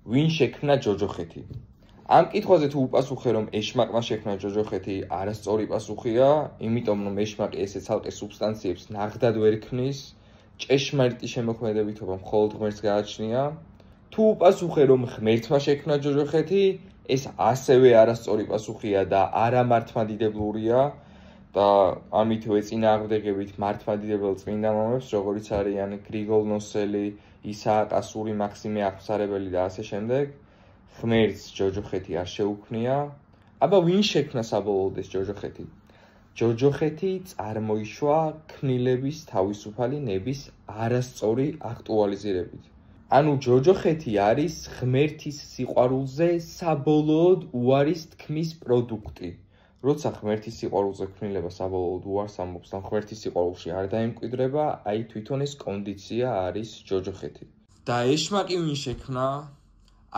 ვინ შექმნა ჯოჯოხეთი? ამ კითხვაზე თუ უპასუხე, რომ ეშმაკმა შექმნა ჯოჯოხეთი, არასწორი პასუხია, იმიტომ რომ ეშმაკი ესე ცალკე სუბსტანციებს ნაღდად ვერ ქმნის, ჭეშმარიტი შემოქმედებითობა მხოლოდ ღმერთს გააჩნია. თუ უპასუხე, რომ ღმერთმა შექმნა ჯოჯოხეთი, ეს ასევე არასწორი პასუხია და არამართმადიდებლურია და ამით ვეწინააღმდეგებით მართმადიდებელ წმინდა მამებს, როგორიც არიან გრიგოლ ნოსელი, ისააკ ასური, მაქსიმე აღმსარებელი და ასე შემდეგ. ღმერთს ჯოჯოხეთი არ შეუქმნია. აბა ვინ შექმნა საბოლოოდ ეს ჯოჯოხეთი? ჯოჯოხეთი წარმოიშვა ქმნილების თავისუფალი ნების არასწორი აქტუალიზირებით. ანუ ჯოჯოხეთი არის ღმერთის სიყვარულზე საბოლოოდ უარის თქმის პროდუქტი. როცა ღმერთის სიყვარულზე ქმნილება საბოლოოდ უარს ამბობს და ღმერთის სიყვარულში არ დაემკვიდრება, აი თვითონ ეს კონდიცია არის ჯოჯოხეთი. და ეშმაკი ვინ შექმნა?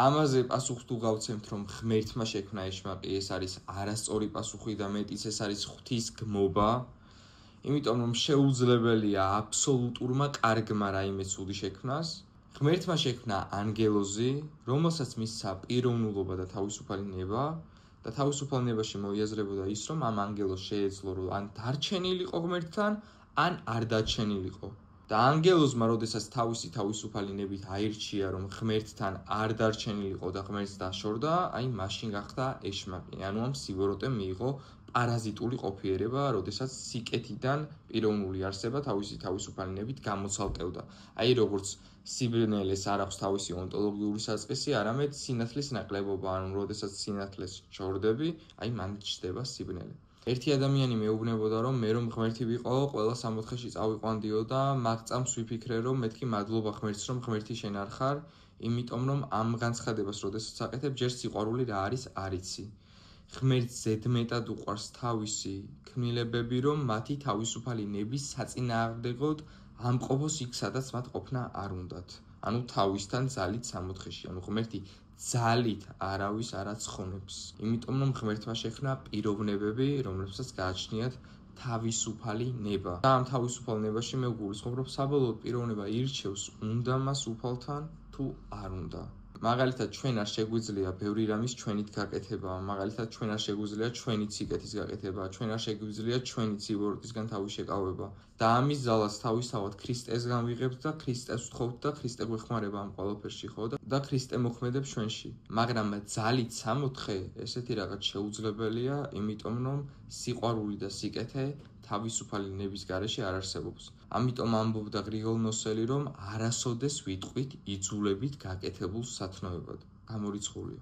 ამაზე პასუხს თუ გავცემთ, რომ ღმერთმა შექმნა ეშმაკი, ეს არის არასწორი პასუხი და მეტიც ეს არის ღვთის გმობა, იმიტომ რომ შეუძლებელია აბსოლუტურმა კარგმა რაიმე ცუდი შექმნას. ღმერთმა შექმნა ანგელოზი, რომელსაც მისცა პიროვნულობა და თავისუფალი ნება და თავისუფალ ნებაში მოიაზრებოდა ის, რომ ამ ანგელოზს შეეძლო, რომ ან დარჩენილიყო ღმერთთან, ან არ დარჩენილიყო. და ანგელოზმა, როდესაც თავისი თავისუფალი ნებით აირჩია, რომ ღმერთთან არ დარჩენილიყო და ღმერთს დაშორდა, აი მაშინ გახდა ეშმაკი. ანუ ამ სიბოროტემ მიიღო პარაზიტული ყოფიერება, როდესაც სიკეთიდან პიროვნული არსება თავისი თავისუფალი ნებით გამოცალკევდა. აი როგორც სიბნელეს არ აქვს თავისი ონტოლოგიური საწყისი, არამედ სინათლის ნაკლებობა, ანუ როდესაც სინათლეს ჩორდები, აი მან ჩდება სიბნელე. ერთი ადამიანი მეუბნებოდა, რომ მე რომ ღმერთი ვიყო, ყველა 64-ში წავიყვანდიო და მაგ წამს ვიფიქრე, რომ მეთქი მადლობა ღმერთს, რომ ღმერთი შენ არ ხარ, იმიტომ რომ ამ განცხადებას როდესაც აკეთებ, ჯერ სიყვარული რა არის არ იცი. ღმერთს ზედმეტად უყვარს თავისი ქმნილებები, რომ მათი თავისუფალი ნების საწინააღმდეგოდ ამყოფოს იქ, სადაც მათ ყოფნა არ უნდათ. ანუ თავისთან ძალით 64-ში, ანუ ღმერთი ძალით არავის არ აცხონებს. იმიტომ რომ ღმერთმა შექმნა პიროვნებები, რომლებსაც გააჩნიათ თავისუფალი ნება. და ამ თავისუფალ ნებაში მე ვგულისხმობ, რომ საბოლოოდ პიროვნება ირჩევს უნდა მას უფალთან თუ არ უნდა. მაგალითად, ჩვენ არ შეგვიძლია ბევრი რამის ჩვენით გაკეთება, მაგალითად, ჩვენ არ შეგვიძლია ჩვენი სიკეთის გაკეთება, ჩვენ არ შეგვიძლია ჩვენი სიბოროტისგან თავის შეკავება. და ამის ძალას თავისთავად ქრისტესგან ვიღებთ და ქრისტეს ვთხოვთ და ქრისტე გვეხმარება ამ ყველაფერში, ხო? და ქრისტე მოქმედებს ჩვენში. მაგრამ ძალით 64 ესეთი რაღაც შეუძლებელია, იმიტომ რომ სიყვარული და სიკეთე თავისუფალი ნების გარეშე არ არსებობს. ამიტომ ამბობდა გრიგოლ ნოსელი, რომ არასოდეს ვიტყვით იძულებით გაკეთებულ სათნოებად. გამორიცხულია.